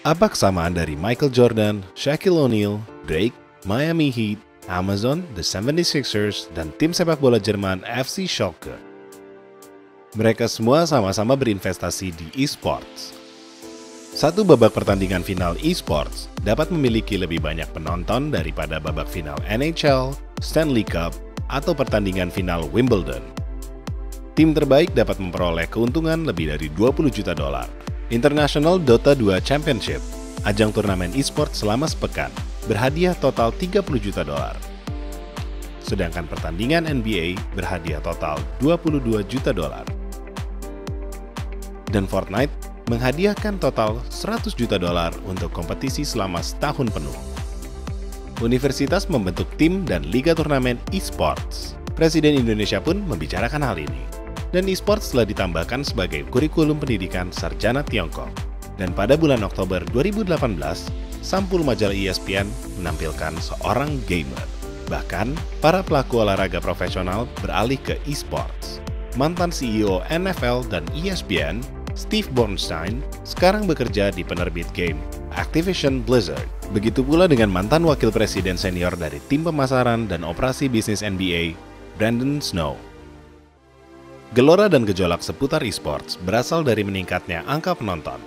Apa kesamaan dari Michael Jordan, Shaquille O'Neal, Drake, Miami Heat, Amazon, The 76ers, dan tim sepak bola Jerman FC Schalke? Mereka semua sama-sama berinvestasi di e-sports. Satu babak pertandingan final e-sports dapat memiliki lebih banyak penonton daripada babak final NHL, Stanley Cup, atau pertandingan final Wimbledon. Tim terbaik dapat memperoleh keuntungan lebih dari 20 juta dolar. International Dota 2 Championship, ajang turnamen e-sports selama sepekan, berhadiah total 30 juta dolar. Sedangkan pertandingan NBA berhadiah total 22 juta dolar. Dan Fortnite menghadiahkan total 100 juta dolar untuk kompetisi selama setahun penuh. Universitas membentuk tim dan liga turnamen e-sports. Presiden Indonesia pun membicarakan hal ini. Dan e-sports telah ditambahkan sebagai kurikulum pendidikan sarjana Tiongkok. Dan pada bulan Oktober 2018, sampul majalah ESPN menampilkan seorang gamer. Bahkan, para pelaku olahraga profesional beralih ke e-sports. Mantan CEO NFL dan ESPN, Steve Bornstein, sekarang bekerja di penerbit game Activision Blizzard. Begitu pula dengan mantan wakil presiden senior dari tim pemasaran dan operasi bisnis NBA, Brandon Snow. Gelora dan gejolak seputar e-sports berasal dari meningkatnya angka penonton.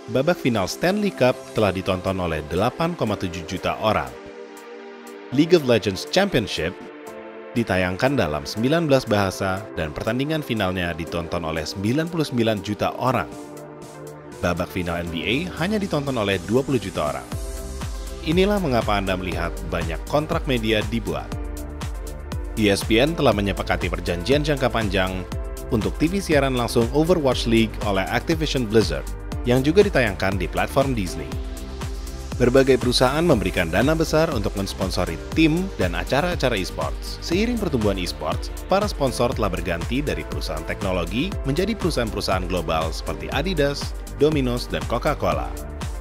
Babak final Stanley Cup telah ditonton oleh 8,7 juta orang. League of Legends Championship ditayangkan dalam 19 bahasa dan pertandingan finalnya ditonton oleh 99 juta orang. Babak final NBA hanya ditonton oleh 20 juta orang. Inilah mengapa Anda melihat banyak kontrak media dibuat. ESPN telah menyepakati perjanjian jangka panjang untuk TV siaran langsung Overwatch League oleh Activision Blizzard, yang juga ditayangkan di platform Disney. Berbagai perusahaan memberikan dana besar untuk mensponsori tim dan acara-acara e-sports. Seiring pertumbuhan e-sports, para sponsor telah berganti dari perusahaan teknologi menjadi perusahaan-perusahaan global seperti Adidas, Domino's, dan Coca-Cola.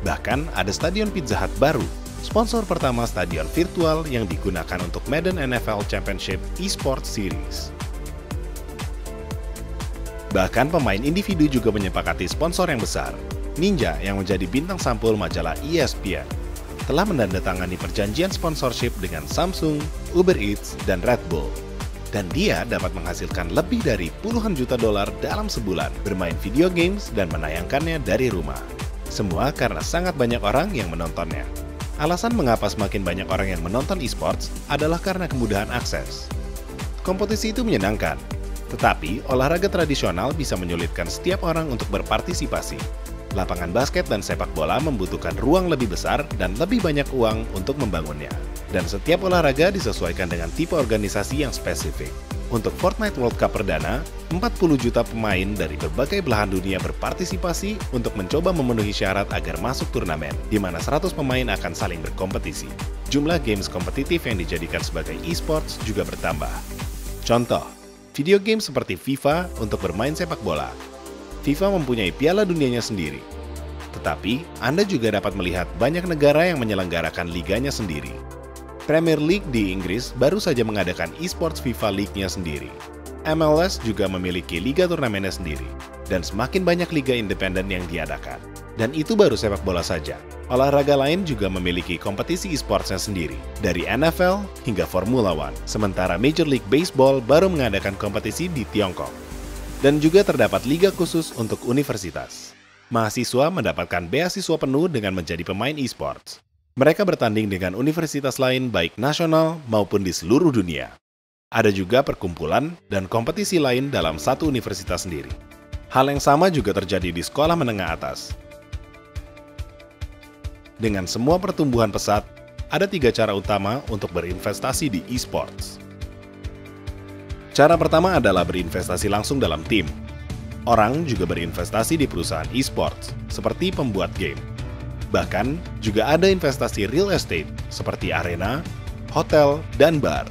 Bahkan ada stadion Pizza Hut baru, sponsor pertama stadion virtual yang digunakan untuk Madden NFL Championship eSports Series. Bahkan pemain individu juga menyepakati sponsor yang besar. Ninja yang menjadi bintang sampul majalah ESPN telah menandatangani perjanjian sponsorship dengan Samsung, Uber Eats, dan Red Bull. Dan dia dapat menghasilkan lebih dari puluhan juta dolar dalam sebulan bermain video games dan menayangkannya dari rumah. Semua karena sangat banyak orang yang menontonnya. Alasan mengapa semakin banyak orang yang menonton esports adalah karena kemudahan akses. Kompetisi itu menyenangkan, tetapi olahraga tradisional bisa menyulitkan setiap orang untuk berpartisipasi. Lapangan basket dan sepak bola membutuhkan ruang lebih besar dan lebih banyak uang untuk membangunnya. Dan setiap olahraga disesuaikan dengan tipe organisasi yang spesifik. Untuk Fortnite World Cup perdana, 40 juta pemain dari berbagai belahan dunia berpartisipasi untuk mencoba memenuhi syarat agar masuk turnamen, di mana 100 pemain akan saling berkompetisi. Jumlah games kompetitif yang dijadikan sebagai e-sports juga bertambah. Contoh, video game seperti FIFA untuk bermain sepak bola. FIFA mempunyai piala dunianya sendiri. Tetapi, Anda juga dapat melihat banyak negara yang menyelenggarakan liganya sendiri. Premier League di Inggris baru saja mengadakan eSports FIFA League-nya sendiri. MLS juga memiliki liga turnamennya sendiri. Dan semakin banyak liga independen yang diadakan. Dan itu baru sepak bola saja. Olahraga lain juga memiliki kompetisi eSports-nya sendiri. Dari NFL hingga Formula One. Sementara Major League Baseball baru mengadakan kompetisi di Tiongkok. Dan juga terdapat liga khusus untuk universitas. Mahasiswa mendapatkan beasiswa penuh dengan menjadi pemain e-sports. Mereka bertanding dengan universitas lain baik nasional maupun di seluruh dunia. Ada juga perkumpulan dan kompetisi lain dalam satu universitas sendiri. Hal yang sama juga terjadi di sekolah menengah atas. Dengan semua pertumbuhan pesat, ada 3 cara utama untuk berinvestasi di e-sports. Cara pertama adalah berinvestasi langsung dalam tim. Orang juga berinvestasi di perusahaan e-sports, seperti pembuat game. Bahkan, juga ada investasi real estate, seperti arena, hotel, dan bar.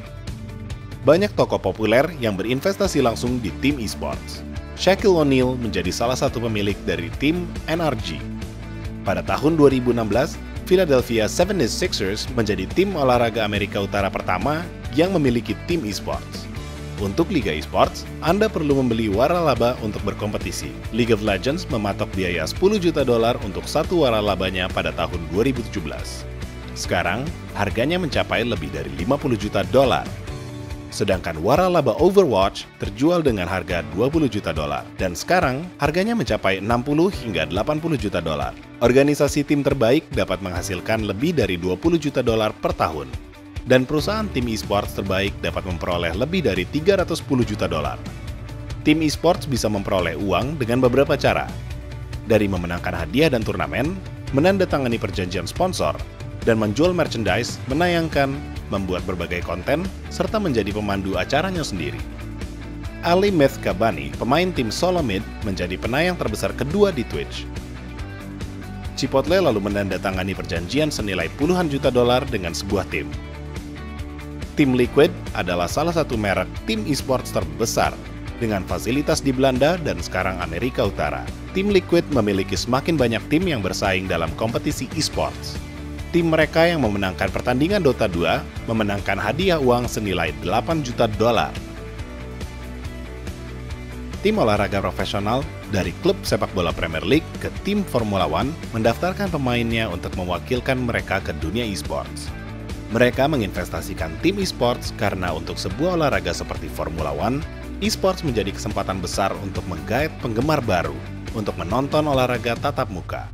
Banyak tokoh populer yang berinvestasi langsung di tim e-sports. Shaquille O'Neal menjadi salah satu pemilik dari tim NRG. Pada tahun 2016, Philadelphia 76ers menjadi tim olahraga Amerika Utara pertama yang memiliki tim e-sports. Untuk Liga Esports, Anda perlu membeli waralaba untuk berkompetisi. League of Legends mematok biaya $10 juta untuk satu waralabanya pada tahun 2017. Sekarang, harganya mencapai lebih dari $50 juta. Sedangkan waralaba Overwatch terjual dengan harga $20 juta dan sekarang harganya mencapai $60 hingga $80 juta. Organisasi tim terbaik dapat menghasilkan lebih dari $20 juta per tahun. Dan perusahaan tim esports terbaik dapat memperoleh lebih dari $310 juta. Tim esports bisa memperoleh uang dengan beberapa cara. Dari memenangkan hadiah dan turnamen, menandatangani perjanjian sponsor, dan menjual merchandise, menayangkan, membuat berbagai konten, serta menjadi pemandu acaranya sendiri. Ali Methkabani, pemain tim Solo Mid, menjadi penayang terbesar kedua di Twitch. Chipotle lalu menandatangani perjanjian senilai puluhan juta dolar dengan sebuah tim. Tim Liquid adalah salah satu merek tim esports terbesar dengan fasilitas di Belanda dan sekarang Amerika Utara. Tim Liquid memiliki semakin banyak tim yang bersaing dalam kompetisi esports. Tim mereka yang memenangkan pertandingan Dota 2 memenangkan hadiah uang senilai $8 juta. Tim olahraga profesional dari klub sepak bola Premier League ke tim Formula One mendaftarkan pemainnya untuk mewakilkan mereka ke dunia esports. Mereka menginvestasikan tim esports karena untuk sebuah olahraga seperti Formula One, esports menjadi kesempatan besar untuk menggait penggemar baru untuk menonton olahraga tatap muka.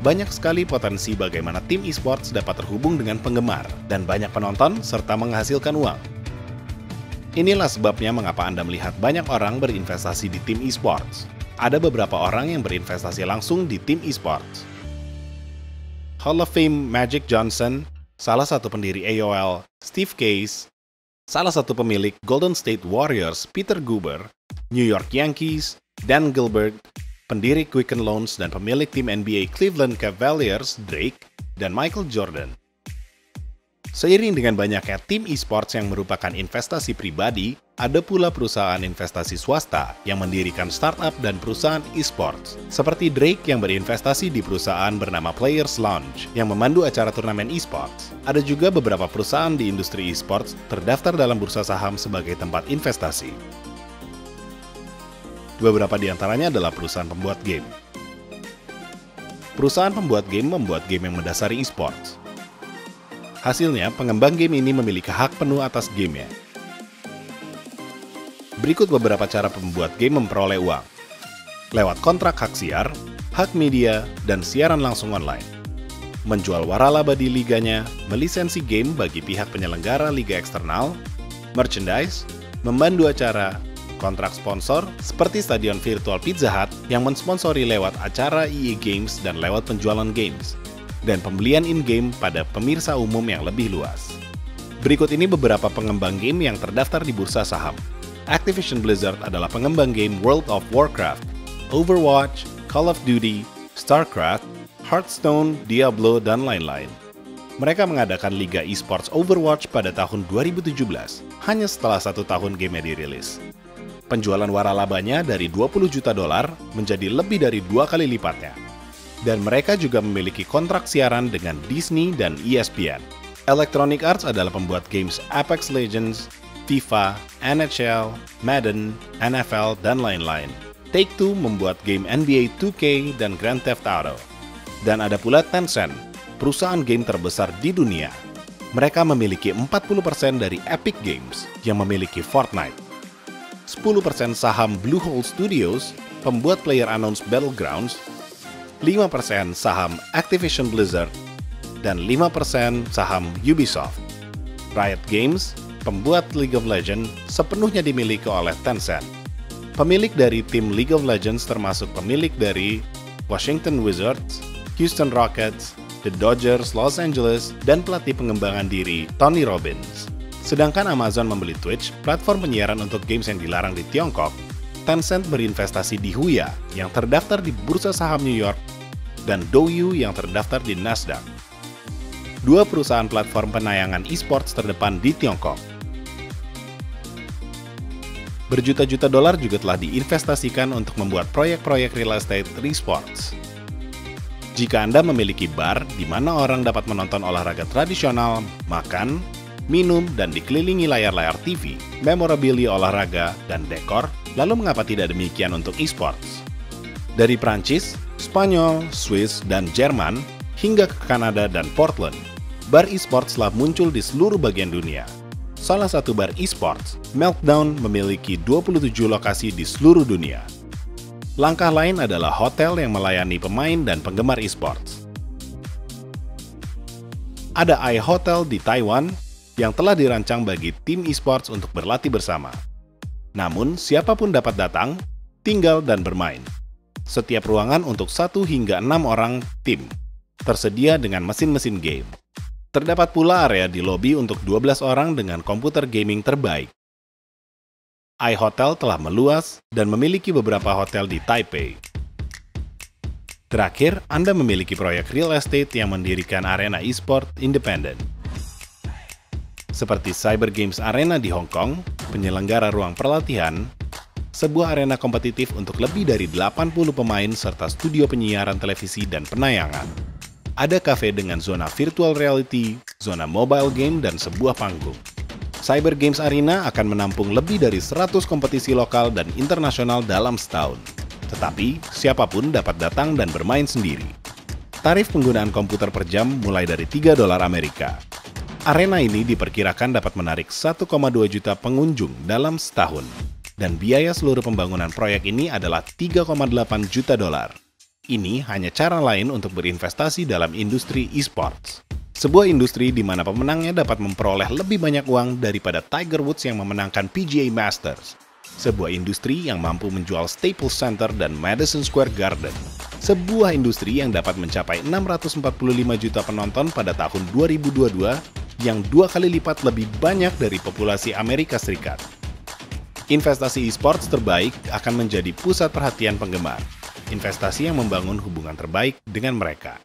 Banyak sekali potensi bagaimana tim esports dapat terhubung dengan penggemar dan banyak penonton serta menghasilkan uang. Inilah sebabnya mengapa Anda melihat banyak orang berinvestasi di tim esports. Ada beberapa orang yang berinvestasi langsung di tim esports. Hall of Fame Magic Johnson, salah satu pendiri AOL, Steve Case, salah satu pemilik Golden State Warriors, Peter Guber, New York Yankees, Dan Gilbert, pendiri Quicken Loans dan pemilik tim NBA Cleveland Cavaliers, Drake, dan Michael Jordan. Seiring dengan banyaknya tim esports yang merupakan investasi pribadi, ada pula perusahaan investasi swasta yang mendirikan startup dan perusahaan esports, seperti Drake yang berinvestasi di perusahaan bernama Players Lounge yang memandu acara turnamen esports. Ada juga beberapa perusahaan di industri esports terdaftar dalam bursa saham sebagai tempat investasi. Beberapa di antaranya adalah perusahaan pembuat game. Perusahaan pembuat game membuat game yang mendasari esports. Hasilnya, pengembang game ini memiliki hak penuh atas gamenya. Berikut beberapa cara pembuat game memperoleh uang. Lewat kontrak hak siar, hak media, dan siaran langsung online. Menjual waralaba di liganya, melisensi game bagi pihak penyelenggara liga eksternal, merchandise, memandu acara, kontrak sponsor, seperti stadion virtual Pizza Hut yang mensponsori lewat acara EA Games dan lewat penjualan games, dan pembelian in-game pada pemirsa umum yang lebih luas. Berikut ini beberapa pengembang game yang terdaftar di bursa saham. Activision Blizzard adalah pengembang game World of Warcraft, Overwatch, Call of Duty, StarCraft, Hearthstone, Diablo, dan lain-lain. Mereka mengadakan Liga Esports Overwatch pada tahun 2017, hanya setelah 1 tahun gamenya dirilis. Penjualan waralabanya dari $20 juta menjadi lebih dari 2 kali lipatnya. Dan mereka juga memiliki kontrak siaran dengan Disney dan ESPN. Electronic Arts adalah pembuat games Apex Legends, FIFA, NHL, Madden, NFL, dan lain-lain. Take-Two membuat game NBA 2K dan Grand Theft Auto. Dan ada pula Tencent, perusahaan game terbesar di dunia. Mereka memiliki 40% dari Epic Games yang memiliki Fortnite. 10% saham Bluehole Studios, pembuat PlayerUnknown's Battlegrounds, 5% saham Activision Blizzard, dan 5% saham Ubisoft. Riot Games, pembuat League of Legends, sepenuhnya dimiliki oleh Tencent. Pemilik dari tim League of Legends termasuk pemilik dari Washington Wizards, Houston Rockets, The Dodgers Los Angeles, dan pelatih pengembangan diri Tony Robbins. Sedangkan Amazon membeli Twitch, platform penyiaran untuk games yang dilarang di Tiongkok. Tencent berinvestasi di Huya yang terdaftar di Bursa Saham New York dan Douyu yang terdaftar di Nasdaq. Dua perusahaan platform penayangan esports terdepan di Tiongkok. Berjuta-juta dolar juga telah diinvestasikan untuk membuat proyek-proyek real estate esports. Jika Anda memiliki bar di mana orang dapat menonton olahraga tradisional, makan, minum, dan dikelilingi layar-layar TV, memorabilia olahraga, dan dekor, lalu mengapa tidak demikian untuk e-sports? Dari Prancis, Spanyol, Swiss, dan Jerman, hingga ke Kanada dan Portland, bar e-sports telah muncul di seluruh bagian dunia. Salah satu bar e-sports, Meltdown, memiliki 27 lokasi di seluruh dunia. Langkah lain adalah hotel yang melayani pemain dan penggemar e-sports. Ada iHotel di Taiwan yang telah dirancang bagi tim e-sports untuk berlatih bersama. Namun, siapapun dapat datang, tinggal, dan bermain. Setiap ruangan untuk 1 hingga 6 orang tim, tersedia dengan mesin-mesin game. Terdapat pula area di lobi untuk 12 orang dengan komputer gaming terbaik. iHotel telah meluas dan memiliki beberapa hotel di Taipei. Terakhir, Anda memiliki proyek real estate yang mendirikan arena e-sport independen. Seperti Cyber Games Arena di Hong Kong, penyelenggara ruang perlatihan, sebuah arena kompetitif untuk lebih dari 80 pemain serta studio penyiaran televisi dan penayangan. Ada kafe dengan zona virtual reality, zona mobile game, dan sebuah panggung. Cyber Games Arena akan menampung lebih dari 100 kompetisi lokal dan internasional dalam setahun. Tetapi, siapapun dapat datang dan bermain sendiri. Tarif penggunaan komputer per jam mulai dari $3 Amerika. Arena ini diperkirakan dapat menarik 1,2 juta pengunjung dalam setahun. Dan biaya seluruh pembangunan proyek ini adalah $3,8 juta. Ini hanya cara lain untuk berinvestasi dalam industri e-sports. Sebuah industri di mana pemenangnya dapat memperoleh lebih banyak uang daripada Tiger Woods yang memenangkan PGA Masters. Sebuah industri yang mampu menjual Staples Center dan Madison Square Garden. Sebuah industri yang dapat mencapai 645 juta penonton pada tahun 2022, yang 2 kali lipat lebih banyak dari populasi Amerika Serikat. Investasi e-sports terbaik akan menjadi pusat perhatian penggemar. Investasi yang membangun hubungan terbaik dengan mereka.